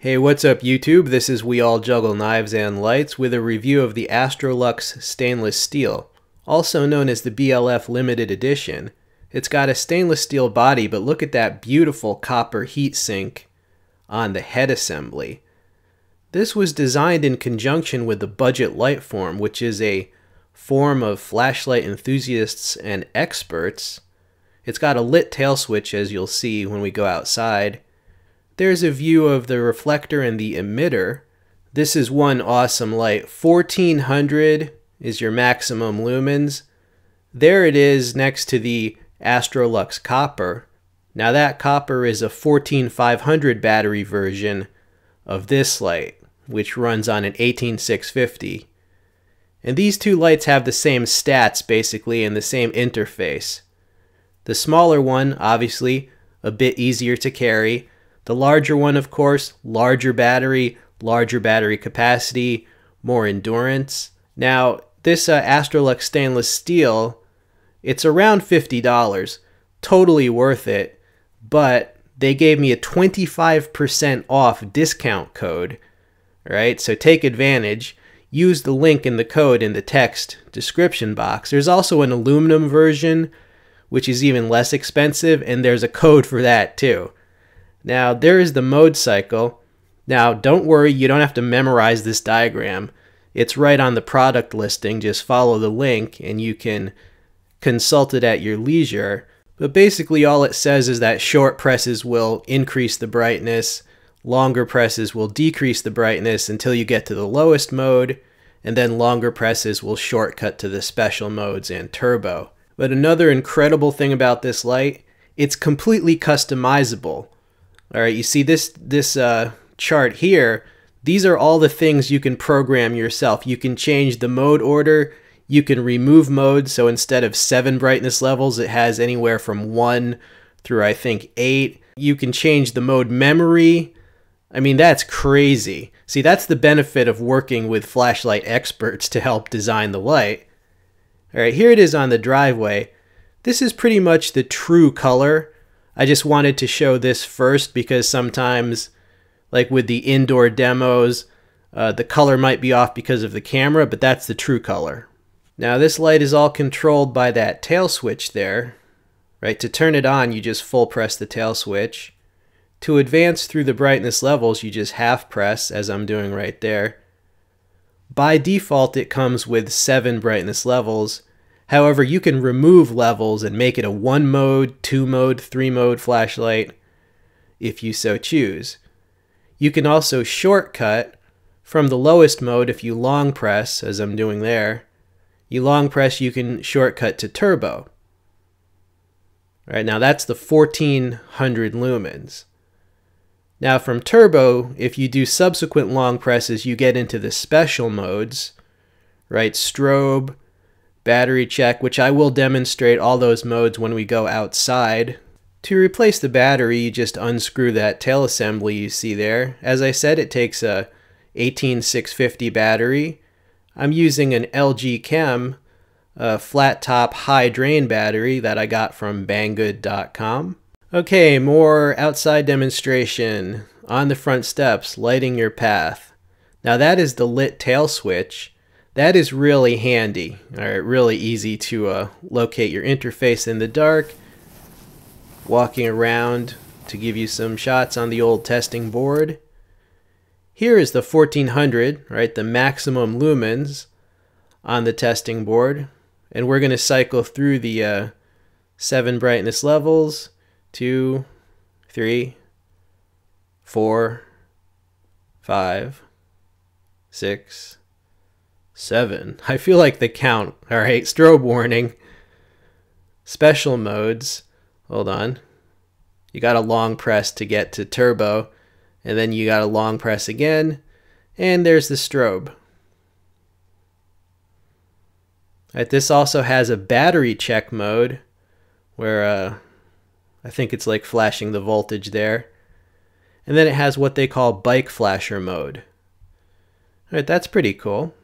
Hey, what's up YouTube? This is We All Juggle Knives and Lights with a review of the Astrolux stainless steel, also known as the BLF limited edition. It's got a stainless steel body, but look at that beautiful copper heatsink on the head assembly. This was designed in conjunction with the budget light form, which is a form of flashlight enthusiasts and experts. It's got a lit tail switch, as you'll see when we go outside. There's a view of the reflector and the emitter. This is one awesome light. 1400 is your maximum lumens. There it is next to the Astrolux copper. Now that copper is a 14500 battery version of this light, which runs on an 18650. And these two lights have the same stats basically and the same interface. The smaller one, obviously, a bit easier to carry. The larger one, of course, larger battery capacity, more endurance. Now, this Astrolux stainless steel, it's around $50, totally worth it, but they gave me a 25% off discount code, right? So take advantage. Use the link in the code in the text description box. There's also an aluminum version, which is even less expensive, and there's a code for that too. Now, there is the mode cycle. Now, don't worry, you don't have to memorize this diagram. It's right on the product listing. Just follow the link and you can consult it at your leisure. But basically, all it says is that short presses will increase the brightness, longer presses will decrease the brightness until you get to the lowest mode, and then longer presses will shortcut to the special modes and turbo. But another incredible thing about this light, it's completely customizable. All right, you see this chart here, these are all the things you can program yourself. You can change the mode order, you can remove modes, so instead of 7 brightness levels, it has anywhere from 1 through I think 8. You can change the mode memory. I mean, that's crazy. See, that's the benefit of working with flashlight experts to help design the light. All right, here it is on the driveway. This is pretty much the true color. I just wanted to show this first because sometimes, like with the indoor demos, the color might be off because of the camera, but that's the true color. Now this light is all controlled by that tail switch there, right? To turn it on, you just full press the tail switch. To advance through the brightness levels, you just half press, as I'm doing right there. By default, it comes with 7 brightness levels. However, you can remove levels and make it a 1 mode, 2 mode, 3 mode flashlight if you so choose. You can also shortcut from the lowest mode if you long press, as I'm doing there. You long press, you can shortcut to turbo. All right, now that's the 1400 lumens. Now from turbo, if you do subsequent long presses, you get into the special modes, right? Strobe, battery check, which I will demonstrate all those modes when we go outside. To replace the battery, you just unscrew that tail assembly you see there. As I said, it takes a 18650 battery. I'm using an LG Chem flat top high drain battery that I got from banggood.com. Okay, more outside demonstration. On the front steps, lighting your path. Now that is the lit tail switch. That is really handy. All right, really easy to locate your interface in the dark. Walking around to give you some shots on the old testing board. Here is the 1400, right, the maximum lumens on the testing board. And we're going to cycle through the 7 brightness levels. 2, 3, 4, 5, 6, 7. I feel like the count. All right, strobe warning. Special modes. Hold on. You got a long press to get to turbo, and then you got a long press again, and there's the strobe. All right, this also has a battery check mode where I think it's like flashing the voltage there. And then it has what they call bike flasher mode. All right, that's pretty cool.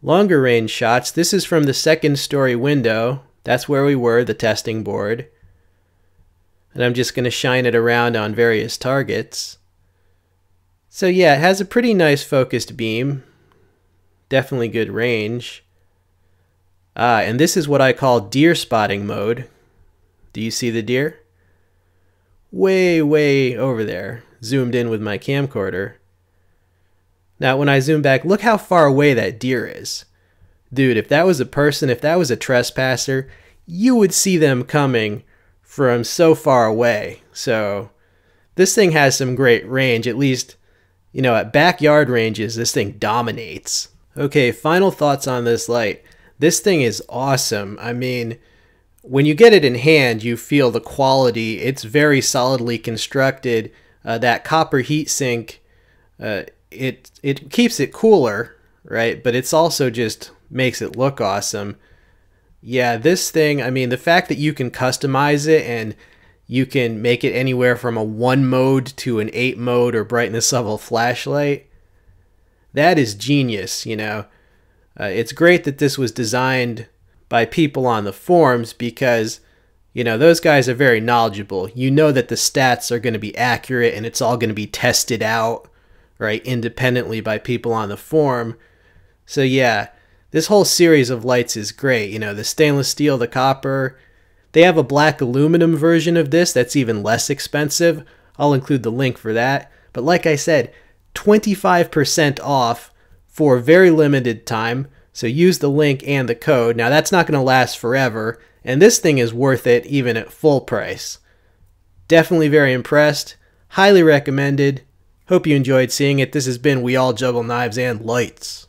Longer range shots. This is from the 2nd story window. That's where we were, the testing board. And I'm just going to shine it around on various targets. So yeah, it has a pretty nice focused beam. Definitely good range. And this is what I call deer spotting mode. Do you see the deer? Way over there, zoomed in with my camcorder. Now when I zoom back, look how far away that deer is. Dude, if that was a person, if that was a trespasser, you would see them coming from so far away. So this thing has some great range, at least, you know, at backyard ranges, this thing dominates. Okay, final thoughts on this light. This thing is awesome. I mean, when you get it in hand, you feel the quality. It's very solidly constructed. That copper heatsink, it keeps it cooler, right? But it's also just makes it look awesome. Yeah, this thing, I mean, the fact that you can customize it and you can make it anywhere from a 1 mode to an 8 mode or brightness level flashlight, that is genius, you know. It's great that this was designed by people on the forums because, you know, those guys are very knowledgeable. You know that the stats are going to be accurate and it's all going to be tested out, right, independently by people on the forum. So yeah, this whole series of lights is great. You know, the stainless steel, the copper. They have a black aluminum version of this that's even less expensive. I'll include the link for that. But like I said, 25% off for a very limited time. So use the link and the code. Now that's not going to last forever. And this thing is worth it even at full price. Definitely very impressed. Highly recommended. Hope you enjoyed seeing it. This has been We All Juggle Knives and Lights.